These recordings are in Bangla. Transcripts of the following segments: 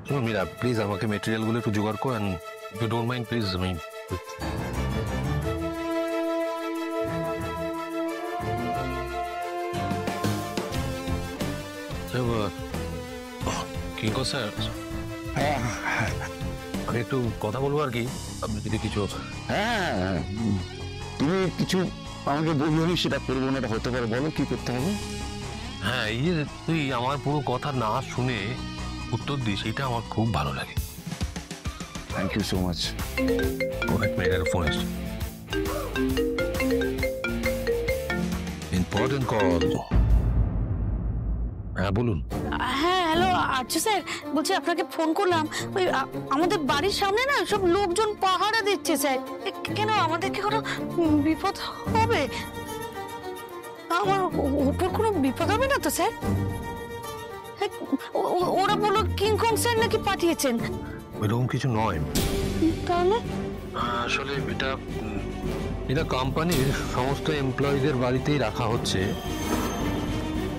শোনো মীরা, প্লিজ আমাকে মেটেরিয়ালগুলো একটু জোগাড় করো, and if you don't mind please আমি কিঙ্কর স্যার, আমি একটু কথা বলবো আর কি, আপনি যদি কিছু। হ্যাঁ, তুমি কিছু আমাকে বলবো, আমি সেটা করবো না, হতে পারে, বলো কি করতে হবে। হ্যাঁ, এই যে তুই আমার পুরো কথা না শুনে উত্তর দিস, এটা আমার খুব ভালো লাগে। Thank you so much. এক মিনিট, ফোন এসছে, ইম্পর্টেন্ট কল। হ্যাঁ বলুন। হ্যাঁ হ্যালো আচ্ছা স্যার, বলছি আপনাকে ফোন করলাম, ওই আমাদের বাড়ির সামনে না সব লোকজন পাহারা দিচ্ছে স্যার। কেন, আমাদেরকে কোনো বিপদ হবে? আমার উপর কোনো বিপদ হবে না তো স্যার? ওরা বললো কিংকং স্যার নাকি পাঠিয়েছেন। এরকম কিছু নয়। তাহলে আসলে এটা কোম্পানির সমস্ত এমপ্লয়ীদের বাড়িতেই রাখা হচ্ছে।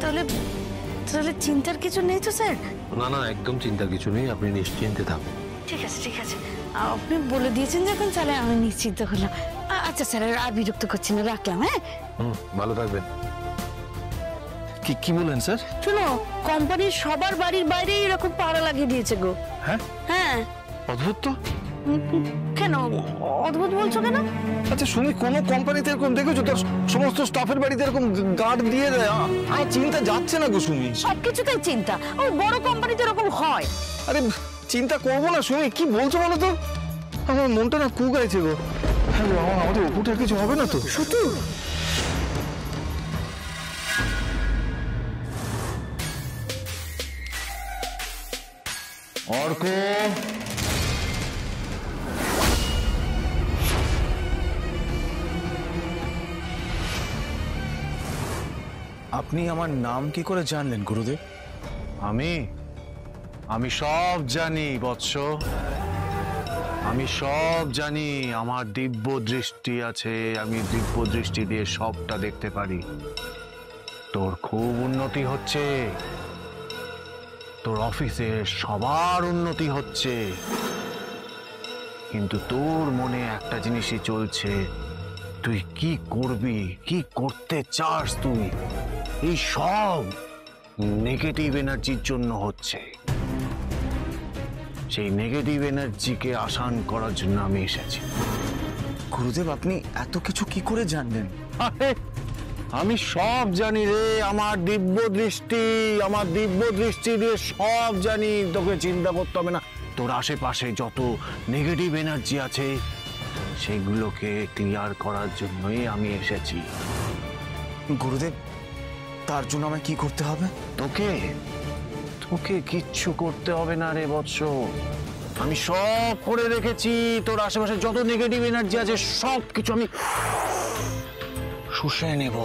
তাহলে চিন্তার কিছু নেই তো স্যার? না না, একদম চিন্তার কিছু নেই, আপনি নিশ্চিন্তে থাকুন। ঠিক আছে ঠিক আছে, আপনি বলে দিয়েছেন যখন, তাহলে আমি নিশ্চিন্ত হলাম। আচ্ছা স্যার, আর বিরক্ত করছি না, রাখলাম। হ্যাঁ, ভালো থাকবেন। কি বলেন স্যার? শুনো, কোম্পানির সবার বাড়ির বাইরে এরকম পাহারা লাগিয়ে দিয়েছে গো। হ্যাঁ হ্যাঁ। অদ্ভুত তো। কেন অদ্ভুত বলছো কেন? আচ্ছা শুনি, কোন কোম্পানিতে এরকম দেখেছো তোর সমস্ত স্টাফের বাড়িতে এরকম গার্ড দিয়ে দেয়? আমার চিন্তা যাচ্ছে না গো সুমি। সবকিছুতেই চিন্তা, ওই বড় কোম্পানিতে এরকম হয়। আরে চিন্তা করবো না সুমি, কি বলছো বলো তো? আমার মনটা না কু গাইছে গো। হ্যাঁ গো, আমাদের ওপরটা কিছু হবে না তো? শুধু অর্ক, আপনি আমার নাম কি করে জানলেন গুরুদেব? আমি সব জানি বৎস, আমি সব জানি। আমার দিব্য দৃষ্টি আছে, আমি দিব্য দৃষ্টি দিয়ে সবটা দেখতে পারি। তোর খুব উন্নতি হচ্ছে, তোর অফিসের সবার উন্নতি হচ্ছে, কিন্তু তোর মনে একটা জিনিসই চলছে, তুই কি করবি, কি করতে চাস তুই। এই সব নেগেটিভ এনার্জির জন্য হচ্ছে। সেই নেগেটিভ এনার্জিকে আসান করার জন্য আমি এসেছি। গুরুদেব আপনি এত কিছু কি করে জানলেন? আরে আমি সব জানি রে, আমার দিব্য দৃষ্টি দিয়ে সব জানি। তোকে চিন্তা করতে হবে না, তোর আশেপাশে যত নেগেটিভ এনার্জি আছে সেগুলোকে ক্লিয়ার করার জন্যই আমি এসেছি। গুরুদেব তার জন্য আমায় কি করতে হবে? তোকে কিচ্ছু করতে হবে না রে বৎস, আমি সব করে রেখেছি। তোর আশেপাশে যত নেগেটিভ এনার্জি আছে সব কিছু আমি শুষে নেব,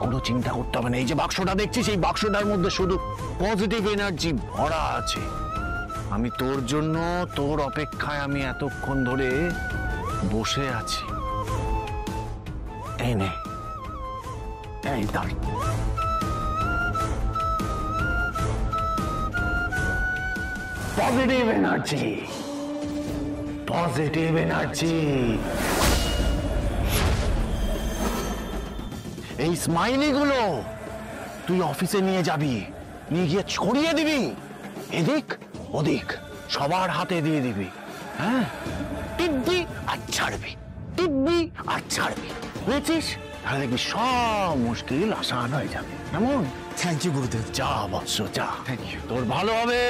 কোনো চিন্তা করতে হবে না। এই যে বাক্সটা দেখছিস, এই বাক্সটার মধ্যে শুধু পজিটিভ এনার্জি ভরা আছে। আমি তোর জন্য, তোর অপেক্ষায় আমি এতক্ষণ ধরে বসে আছি। এই নে, এই ধর। Positive energy. এই স্মাইলি গুলো তুই অফিসে নিয়ে যাবি, নিয়ে গিয়ে ছড়িয়ে দিবি, এদিক ওদিক সবার হাতে দিয়ে দিবি। হ্যাঁ, টিপবি আর ছাড়বি, টিপবি আর ছাড়বি, বুঝেছিস? তাহলে দেখবি সব মুশকিল আসান হয়ে যাবে। কেমন? থ্যাংক ইউ গুরুদেব। যা বৎস যা, থ্যাংক ইউ। তোর ভালো হবে,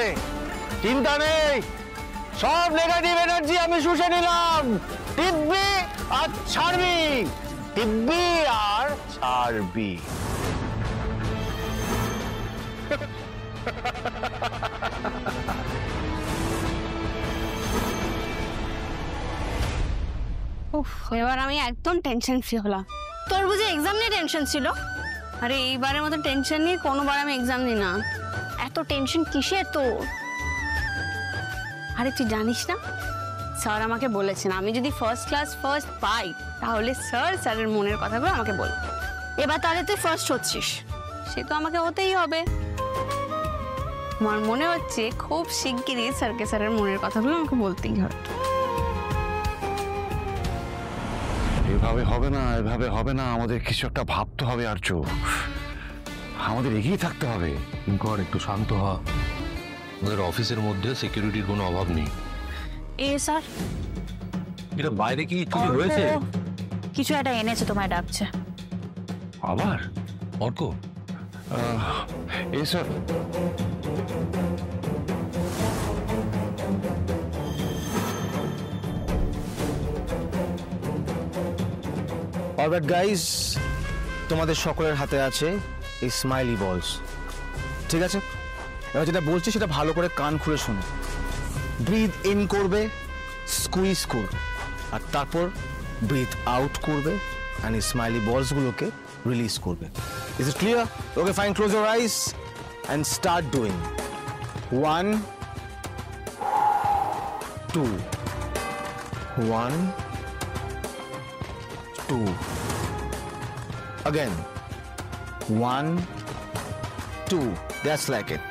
চিন্তা নেই। সব নেগেটিভ এনার্জি আমি শুষে নিলাম। টিপবি আর ছাড়বি, টিপবি আর ছাড়বি। উফ, এবার আমি একদম টেনশন ফ্রি হলাম। তোর বুঝে এক্সাম নিয়ে টেনশন ছিল? আরে এইবারের মতো টেনশন নিয়ে কোনোবার আমি এক্সাম নিই না। এত টেনশন কিসের তোর? আরে তুই জানিস না, স্যার আমাকে বলেছেন আমি যদি ফার্স্ট ক্লাস ফার্স্ট পাই তাহলে স্যারের মনের কথাগুলো আমাকে বল। এবার তাহলে তুই ফার্স্ট হচ্ছিস, সে তো আমাকে হতেই হবে। আমার মনে হচ্ছে খুব শিগগিরই স্যারকে স্যারের মনের কথাগুলো আমাকে বলতেই হবে। এভাবে হবে না, এভাবে হবে না, আমাদের কিছু একটা ভাবতে হবে আর্য, আমাদের এগিয়ে থাকতে হবে। কিঙ্কর একটু শান্ত হ। আমাদের অফিসের মধ্যে সিকিউরিটির কোনো অভাব নেই। এ স্যার, এটা বাইরে কি চুরি হয়েছে? কিছু একটা এনেছে, তোমায় ডাকছে। আবার অর্ক, এই স্যার, অলরাইট গাইস, তোমাদের সকলের হাতে আছে এই স্মাইলি বলস। ঠিক আছে, এবার যেটা বলছি সেটা ভালো করে কান খুলে শোনো। ব্রিথ ইন করবে, স্কুইজ করবে, আর তারপর ব্রিথ আউট করবে আর এই স্মাইলি বলসগুলোকে রিলিজ করবে। Is it clear? Okay fine, close your eyes and start doing. 1 2 1 2 again 1 2, that's like it.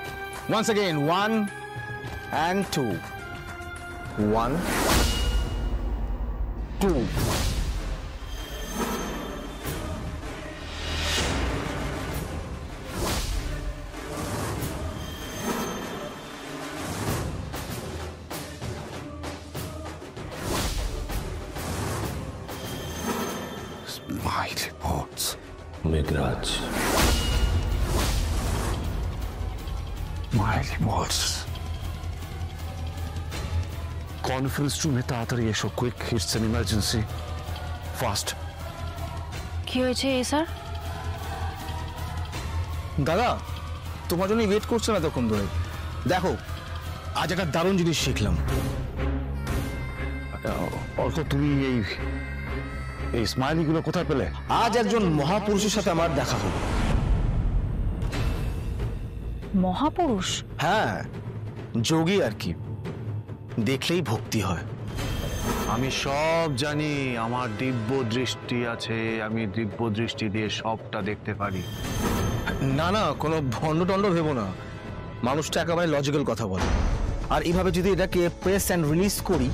Once again 1 and 2, 1 2. Smiley বলস। মেঘরাজ, স্মাইলি বলস। কনফারেন্স রুমে তাড়াতাড়ি এসো, quick, it's an emergency, fast. কি হয়েছে এ স্যার? দাদা, তোমার জন্য ওয়েট করছে না তখন ধরে। দেখো, আজ একটা দারুণ জিনিস শিখলাম। অর্ক, তুমি এই স্মাইলিগুলো কোথায় পেলে? আজ একজন মহাপুরুষের সাথে আমার দেখা হলো। মহাপুরুষ? হ্যাঁ, যোগী আর কি, দেখলেই ভক্তি হয়। আমি সব জানি, আমার দিব্য দৃষ্টি আছে, আমি দিব্য দৃষ্টি দিয়ে সবটা দেখতে পারি। না না, কোনো ভণ্ডটণ্ড ভেবো না, মানুষটা একেবারে লজিক্যাল কথা বলে। আর এইভাবে যদি এটাকে প্রেস অ্যান্ড রিলিজ করি,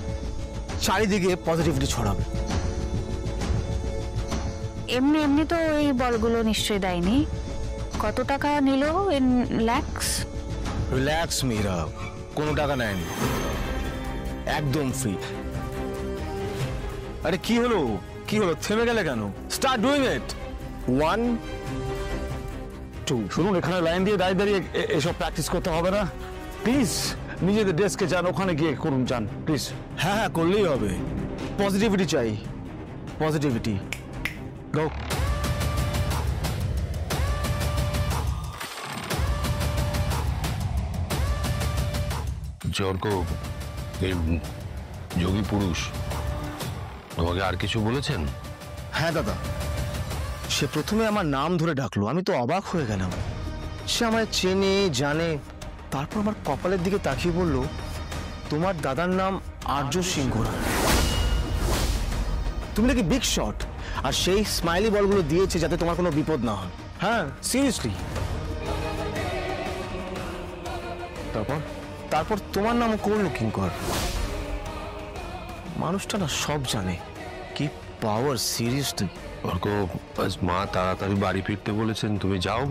চারিদিকে পজিটিভিটি ছড়াবে। এমনি এমনি তো এই বলগুলো নিশ্চয়ই দেয়নি। কত টাকা নিল? ইন ল্যাক্স? রিল্যাক্স মীরা, কোনো টাকা নেয়নি, একদম ফ্রি। আরে কি হলো, কি হলো, থেমে গেলে কেন? Start doing it. 1 2। শুনুন, এখানে লাইন দিয়ে দাঁড়িয়ে দাঁড়িয়ে এসব প্র্যাকটিস করতে হবে না, প্লিজ নিজেদের ডেস্কে যান, ওখানে গিয়ে করুন, যান প্লিজ। হ্যাঁ হ্যাঁ, করলেই হবে। পজিটিভিটি চাই, পজিটিভিটি। গো। অর্ক, এই যোগী পুরুষ তোমাকে আর কিছু বলেছেন? হ্যাঁ দাদা, সে প্রথমে আমার নাম ধরে ডাকলো, আমি তো অবাক হয়ে গেলাম। সে আমায় চেনে জানে, তারপর আমার কপালের দিকে তাকিয়ে বলল, তোমার দাদার নাম আর্য সিংহ রায়। তুমি নাকি বিগ শট, আর সেই স্মাইলি বলগুলো দিয়েছে যাতে তোমার কোনো বিপদ না হয়। হ্যাঁ, সিরিয়াসলি। তারপর তারপর তোমার নামও করলো কিঙ্কর। মানুষটা না সব জানে, কি পাওয়ার, সিরিয়াসলি। অর্ক, আজ মা তাড়াতাড়ি বাড়ি ফিরতে বলেছেন, তুমি যাও,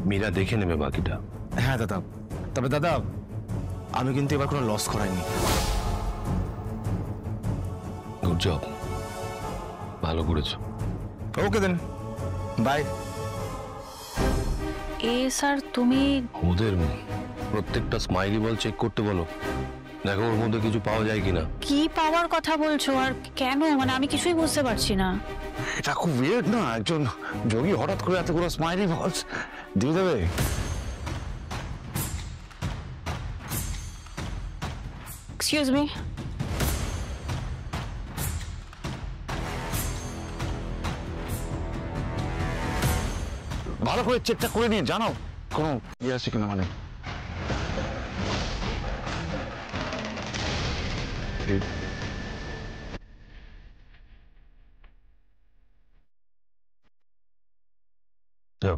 মীরা দেখে নেবে বাকিটা। হ্যাঁ দাদা, তবে দাদা আমি কিন্তু এবার কোনো লস করাইনি। গুড জব, ভালো করেছো। ওকে দেন, বাই। এ স্যার, তুমি ওদের প্রত্যেকটা স্মাইলি বল চেক করতে বলো, দেখো ওর মধ্যে কিছু পাওয়া যায় কিনা। কি পাওয়ার কথা বলছো আর কেন? মানে আমি কিছুই বুঝতে পারছি না। এটা খুব উইয়ার্ড না, একজন যোগী হঠাৎ করে এতগুলো স্মাইলি বলস দিয়ে দেবে? Excuse me. ভালো করে চেকটা করে নিয়ে জানাও কোনো ইয়ে আছে কিনা। মানে যাও।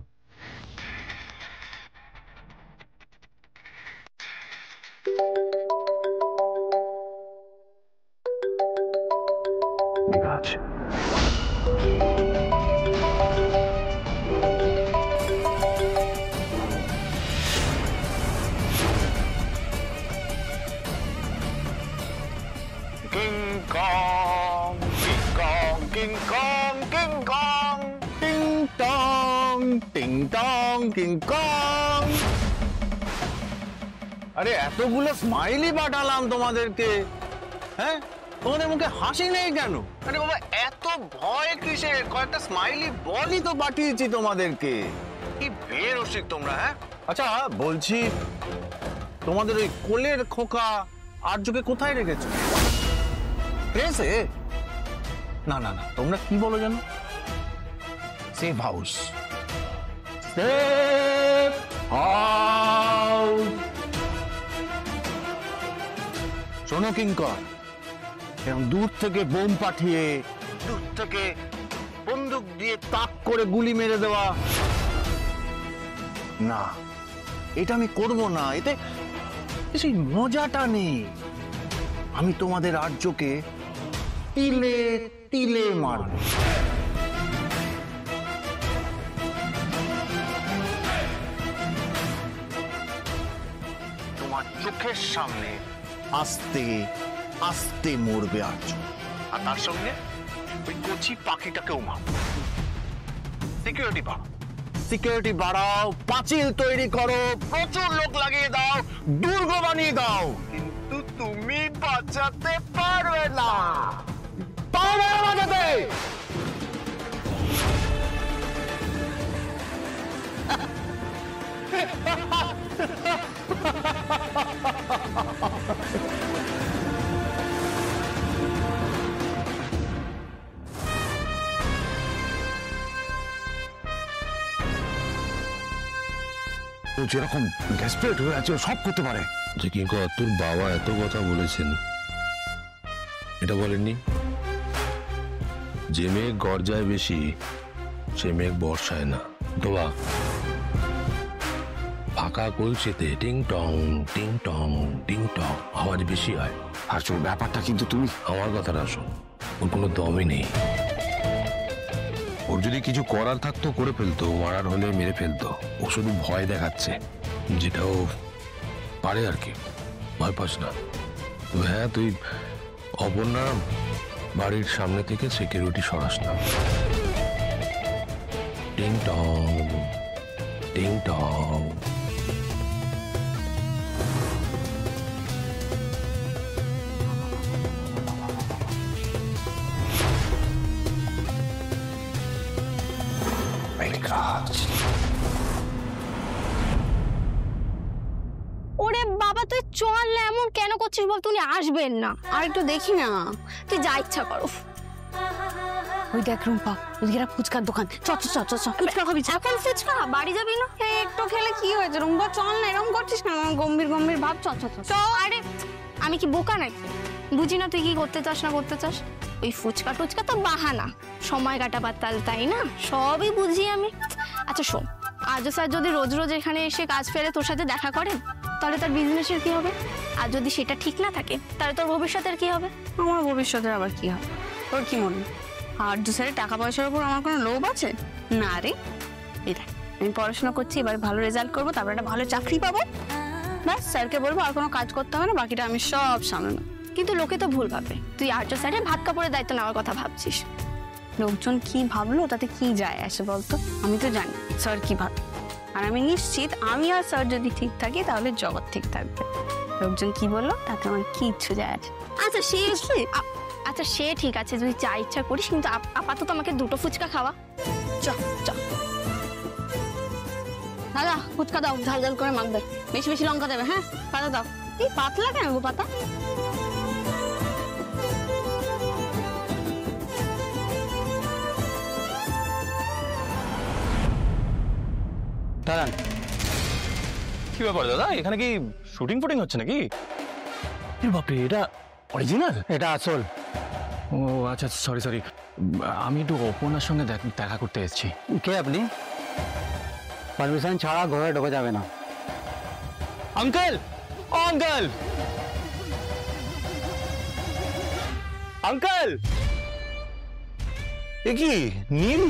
কিং কং কিং কং টিং টং টিং টং কিং কং। আরে এতগুলো স্মাইলি পাঠালাম তোমাদেরকে, হ্যাঁ তোমাদের মুখে হাসি নেই কেন? আরে বাবা এত ভয় কিসের? কয়েকটা স্মাইলি বলই তো পাঠিয়েছি তোমাদেরকে। কি বেরসিক তোমরা, হ্যাঁ? আচ্ছা বলছি, তোমাদের ওই কোলের খোকা আর্যকে কোথায় রেখেছো? ক্রেসে? না না না, তোমরা কি বলো জানো? Safe house. Safe house. শোনো কিঙ্কর, এরকম দূর থেকে বোম পাঠিয়ে, দূর থেকে বন্দুক দিয়ে তাক করে গুলি মেরে দেওয়া না, এটা আমি করব না। এতে সেই মজাটা নেই। আমি তোমাদের আর্যকে তিলে তিলে মারব। তোমার চোখের সামনে আস্তে আস্তে মরবে আর্য, আর তার সঙ্গে ওই কচি পাখিটাকেও মারব। সিকিউরিটি বাড়াও, সিকিউরিটি বাড়াও, পাঁচিল তৈরি করো, প্রচুর লোক লাগিয়ে দাও, দুর্গ বানিয়ে দাও, কিন্তু তুমি বাঁচাতে পারবে না। পারবে না বাঁচাতে। ও যেরকম ডেসপারেট হয়ে আছে, ও সব করতে পারে। যে কিঙ্কর, তোর বাবা এত কথা বলেছেন, এটা বলেননি যে মেঘ গর্জায় বেশি সে মেঘ বর্ষায় না। দোয়া ফাঁকা কলসিতে টিং টং টিং টং আওয়াজ বেশি হয়। আর চোর ব্যাপারটা কিন্তু তুমি আমার কথাটা শোন, ওর কোনো দমই নেই। ওর যদি কিছু করার থাকতো করে ফেলতো, মারার হলে মেরে ফেলতো। ও শুধু ভয় দেখাচ্ছে, যেটা ও পারে আর কি। ভয় পাস না। তবে হ্যাঁ, তুই অপর্ণা বাড়ির সামনে থেকে সিকিউরিটি সরাস না। টিং টং টিং টং। ওরে বাবা, তুই চল না, এমন কেন করছিস বল? তুই আসবেন না, আর একটু দেখি না, তুই যা ইচ্ছা করো। ওই দেখ রুম্পা, ওইদিকে একটা ফুচকার দোকান। চ চ চ চ চ। ফুচকা খাবি? এখন ফুচকা? বাড়ি যাবি না? একটু খেলে কি হয়েছে রুম্পা? চল না, এরকম করছিস না, গম্ভীর গম্ভীর ভাব। চ চ চ। আরে আমি কি বোকা নাকি? বুঝি না তুই কি করতে চাস না করতে চাস। ওই ফুচকা টুচকা তো বাহানা, সময় কাটাবার তাল, তাই না? সবই বুঝি আমি। আচ্ছা শোন, আজ স্যার যদি রোজ রোজ এখানে এসে কাজ ফেলে তোর সাথে দেখা করেন, তাহলে তার বিজনেসের কি হবে? আর যদি সেটা ঠিক না থাকে, তাহলে তোর ভবিষ্যতের কি হবে? আমার ভবিষ্যতের আবার কি হবে? তোর কি মনে হয় আর্য স্যারের টাকা পয়সার উপর আমার কোনো লোভ আছে? না রে, এটা আমি পড়াশোনা করছি, এবার ভালো রেজাল্ট করবো, তারপর একটা ভালো চাকরি পাবো, ব্যাস স্যারকে বলবো আর কোনো কাজ করতে হবে না, বাকিটা আমি সব সামনে। কিন্তু লোকে তো ভুল ভাবে তুই আর্য স্যারের ভাত কাপড়ের দায়িত্ব নেওয়ার কথা ভাবছিস। লোকজন কি ভাবলো তাতে কি যায় আসে বলতো? আমি তো জানি স্যার কি ভাব, আর আমি নিশ্চিত আমি আর স্যার যদি ঠিক থাকি তাহলে জগৎ ঠিক থাকবে। লোকজন কি বললো তাতে আমার কি ইচ্ছে যায় আসে। আচ্ছা সে ঠিক আছে, তুই যা ইচ্ছা করিস, কিন্তু আপাতত আমাকে দুটো ফুচকা খাওয়া। চ চ। দাদা ফুচকা দাও, ঝাল ঝাল করে মাখবে, বেশি বেশি লঙ্কা দেবে। হ্যাঁ পাতা দাও। এই পাতলা কেন গো পাতা? দাঁড়ান, কি ব্যাপার দাদা, এখানে কি শুটিং ফুটিং হচ্ছে নাকি? বাপরে, এটা অরিজিনাল? এটা আসল। ও আচ্ছা, সরি সরি, আমি একটু অপর্ণার সঙ্গে দেখা করতে এসেছি। কে আপনি? পারমিশন ছাড়া ঘরে ঢোকা যাবে না। Uncle, uncle, uncle. এ কি নীল,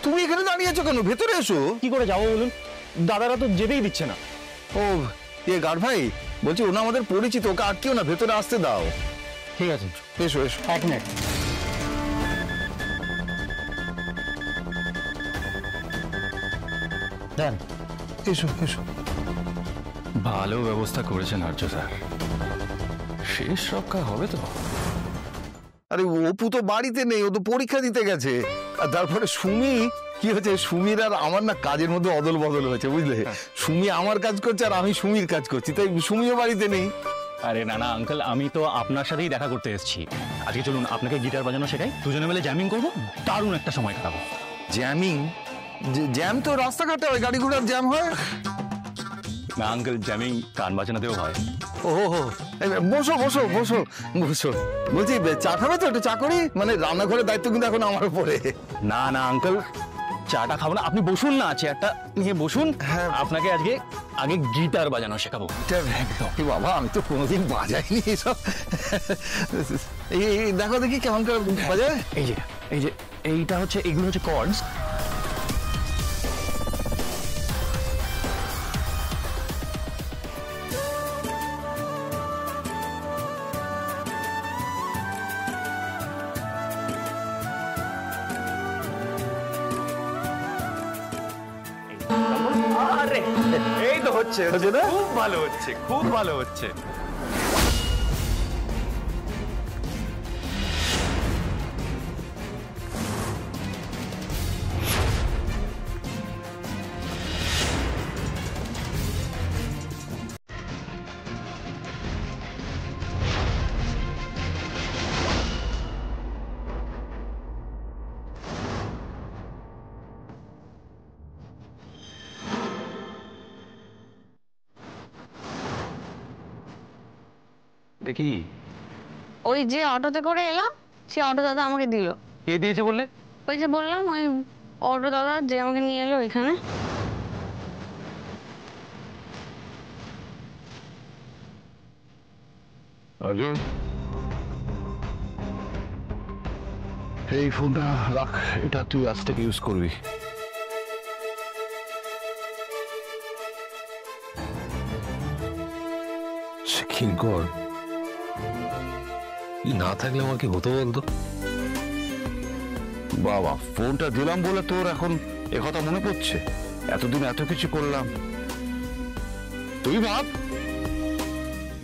তুমি এখানে দাঁড়িয়ে আছো কেন? ভেতরে এসো। কি করে যাবো বলুন, দাদারা তো যেতেই দিচ্ছে না। ও এ গার্ড ভাই, বলছি ওনা আমাদের পরিচিত, ওকে আটকেও না, ভেতরে আসতে দাও। ঠিক আছে, এসো এসো। 1 মিনিট। স্যার এসো এসো। ভালো ব্যবস্থা করেছেন আর্য স্যার, শেষ রক্ষা হবে তো? আরে অপু তো বাড়িতে নেই, ও তো পরীক্ষা দিতে গেছে। আর তারপরে সুমি কি হচ্ছে, সুমির আর আমার না কাজের মধ্যে অদল বদল হয়েছে বুঝলে। সুমি আমার কাজ করছে আর আমি সুমির কাজ করছি, তাই সুমিও বাড়িতে নেই। আরে না না আঙ্কেল, আমি তো আপনার সাথেই দেখা করতে এসেছি। আজকে চলুন আপনাকে গিটার বাজানো শেখাই, দুজনে মিলে জ্যামিং করবো, দারুণ একটা সময় কাটাবো। জ্যামিং? জ্যাম তো রাস্তাঘাটে হয়, গাড়ি ঘোড়ার জ্যাম হয়। না আঙ্কেল, জ্যামিং গান বাজনাতেও হয়। ও বসো বসো বসো বসো। বলছি চা খাবে তো? একটু চা করি, মানে রান্নাঘরের দায়িত্ব কিন্তু এখন আমার উপরে। না না আঙ্কেল, চাটা খাবো না, আপনি বসুন না, চেয়ারটা নিয়ে বসুন। হ্যাঁ। আপনাকে আগে গিটার বাজানো শেখাবো। এ বাবা, আমি তো কোনোদিন বাজাইনি এসব। এই দেখো দেখি কেমন করে বাজায়। এই যে এইটা হচ্ছে, এগুলো হচ্ছে কর্ডস। আরে এই তো হচ্ছে, খুব ভালো হচ্ছে, খুব ভালো হচ্ছে। দেখি ওই যে অটোতে করে এলাম, সে অটো দাদা আমাকে দিল। কে দিয়েছে বললে? ওই যে বললাম, ওই অটো দাদা যে আমাকে নিয়ে এলো এখানে। অর্জুন, এই ফোনটা রাখ, এটা তুই আজ থেকে ইউজ করবি। কিঙ্কর, না থাকলে আমার কি হতো বলতো? বাবা, ফোনটা দিলাম বলে তোর এখন একথা মনে পড়ছে? এতদিন এত কিছু করলাম, তুই ভাব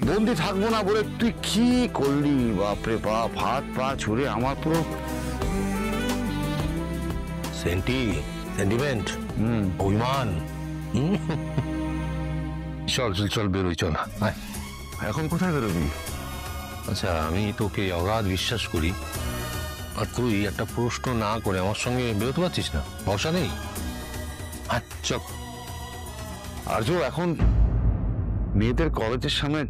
বন্দি থাকবো না বলে তুই কি করলি। বাপরে বাপ, হাত পা ছুড়ে আমার পুরো সেন্টিমেন্ট, অভিমান। চল চল চল, বেরোই, চল। এখন কোথায় বেরোবি? আচ্ছা, আমি তোকে অগাধ বিশ্বাস করি, আর তুই একটা প্রশ্ন না করে আমার সঙ্গে বেরোতে পারছিস না? ভরসা নেই? আচ্ছা আর্য, এখন মেয়েদের কলেজের সামনে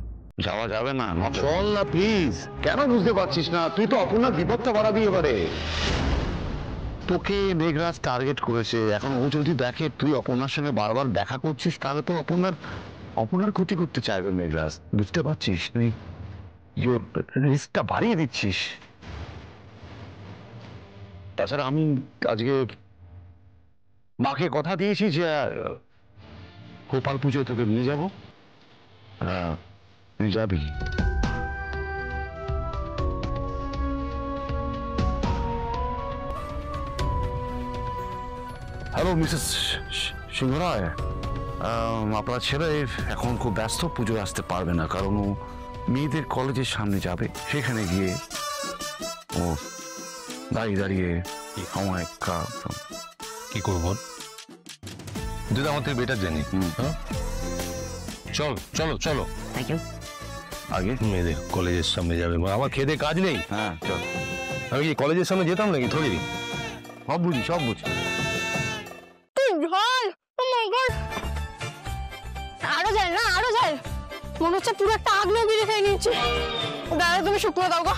যাওয়া যাবে না। চল না প্লিজ। কেন বুঝতে পারছিস না? তুই তো অপর্ণার বিপদটা বাড়াবি এবারে। তোকে মেঘরাজ টার্গেট করেছে, এখন ও যদি দেখে তুই অপর্ণার সঙ্গে বারবার দেখা করছিস, তাহলে তো অপর্ণার ক্ষতি করতে চাইবে মেঘরাজ। বুঝতে পারছিস? তুই রিস্কটা বাড়িয়ে দিচ্ছিস। তাছাড়া আমি আজকে মাকে কথা দিয়েছি যে গোপাল পুজোয় তোকে নিয়ে যাবো, তুই যাবি। হ্যালো মিসেস সিংহরায়, আপনার ছেলে এখন খুব ব্যস্ত, পুজোয় আসতে পারবে না, কারণ ও মেয়েদের কলেজের সামনে যাবে। সেখানে গিয়ে ও দাঁড়িয়ে দাঁড়িয়ে সময় কি করবো? তুই তো আমার থেকে বেটার জানি। হ্যাঁ, চল চলো চলো। Thank you. আগে মেয়েদের কলেজের সামনে যাবে, আমার খেতে কাজ নেই। হ্যাঁ চল। আমি কি কলেজের সামনে যেতাম নাকি? থরি সব বুঝি, সব বুঝি। আরো যায় না, আরো যায়, মনে হচ্ছে পুরো একটা আগ্নেয় গিরি খেয়ে নিচ্ছে। দাদা তুমি শুকনো দাও গো,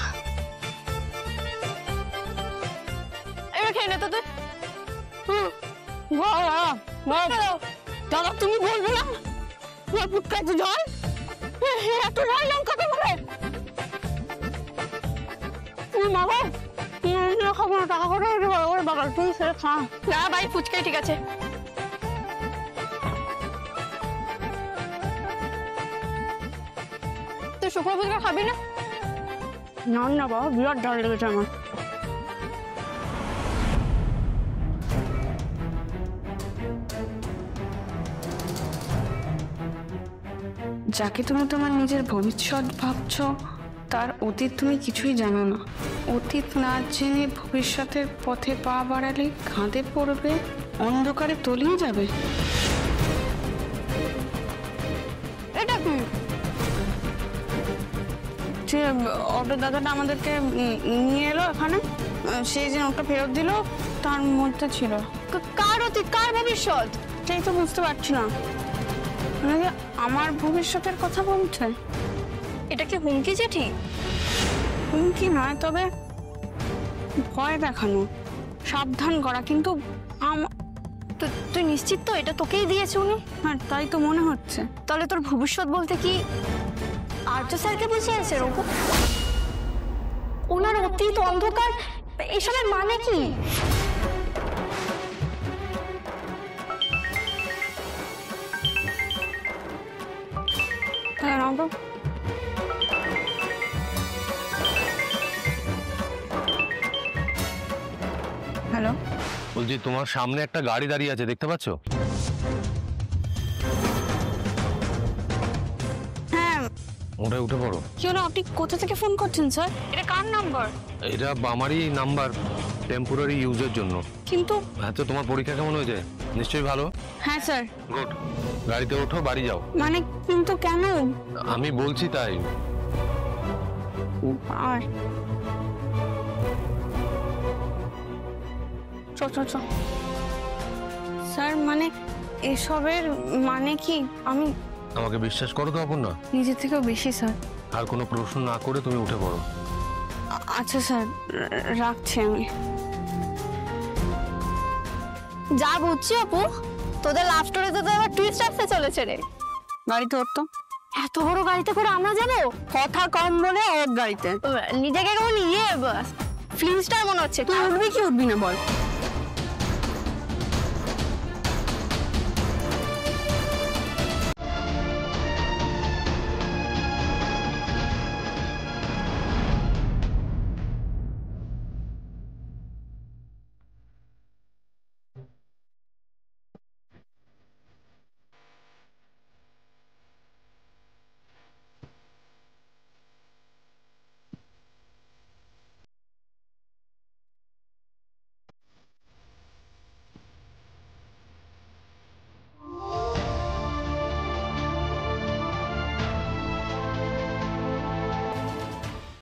এবার খেয়ে নে তো তুই। দাদা তুমি বলবে না পুটকা একটু জল, এত জল লঙ্কা তো বলে বাবা, খাবো না, টাকা করে বাবা তুই সেটা খা না। ভাই ফুচকাই ঠিক আছে। তুই শুকনো ফুচকা খাবি না? না না বাবা, বিরাট ঝাল লেগেছে আমার। যাকে তুমি তোমার নিজের ভবিষ্যৎ ভাবছো তার অতীত তুমি কিছুই জানো না। অতীত না জেনে ভবিষ্যতের পথে পা বাড়ালে কাঁধে পড়বে, অন্ধকারে তলিয়ে যাবে। এটা কি যে অটো দাদাটা আমাদেরকে নিয়ে এলো এখানে, সেই যে নোটটা ফেরত দিল তার মধ্যে ছিল কার অতীত কার ভবিষ্যৎ সেই তো বুঝতে পারছি না। মানে যে আমার ভবিষ্যতের কথা বলছে। এটা কি হুমকি চিঠি? হুমকি নয়, তবে ভয় দেখানো, সাবধান করা। কিন্তু তুই নিশ্চিত তো এটা তোকেই দিয়েছে উনি? হ্যাঁ, তাই তো মনে হচ্ছে। তাহলে তোর ভবিষ্যৎ বলতে কি আর্য স্যারকে বুঝিয়েছে? ওনার অতীত, অন্ধকার, এসবের মানে কি? হ্যালো, বলছি তোমার সামনে একটা গাড়ি দাঁড়িয়ে আছে, দেখতে পাচ্ছো? হ্যাঁ। ওটায় উঠে পড়ো। কি হলো, আপনি কোথা থেকে ফোন করছেন স্যার? এটা কার নাম্বার? এটা আমারই নাম্বার, টেম্পোরারি ইউজের জন্য। কিন্তু হ্যাঁ, তো তোমার পরীক্ষা কেমন হয়েছে? নিশ্চয়ই ভালো। হ্যাঁ স্যার। গুড, গাড়িতে ওঠো, বাড়ি যাও। মানে কিন্তু কেন? আমি বলছি তাই। আর স্যার, মানে এসবের মানে কি? আমি আমাকে বিশ্বাস করো তো অপর্ণা? নিজের থেকেও বেশি স্যার। আর কোনো প্রশ্ন না করে তুমি উঠে পড়ো। আচ্ছা স্যার, রাখছি আমি। যা বুঝছি অপু, তোদের লাভ স্টোরিতে তো এবার টুইস্ট আসতে চলেছে রে। গাড়িতে উঠতো? এত বড় গাড়িতে করে আমরা যাবো? কথা কম বলে এক গাড়িতে। নিজেকে কেমন ফিল্ম স্টার মনে হচ্ছে। তুই উঠবি কি উঠবি না বল?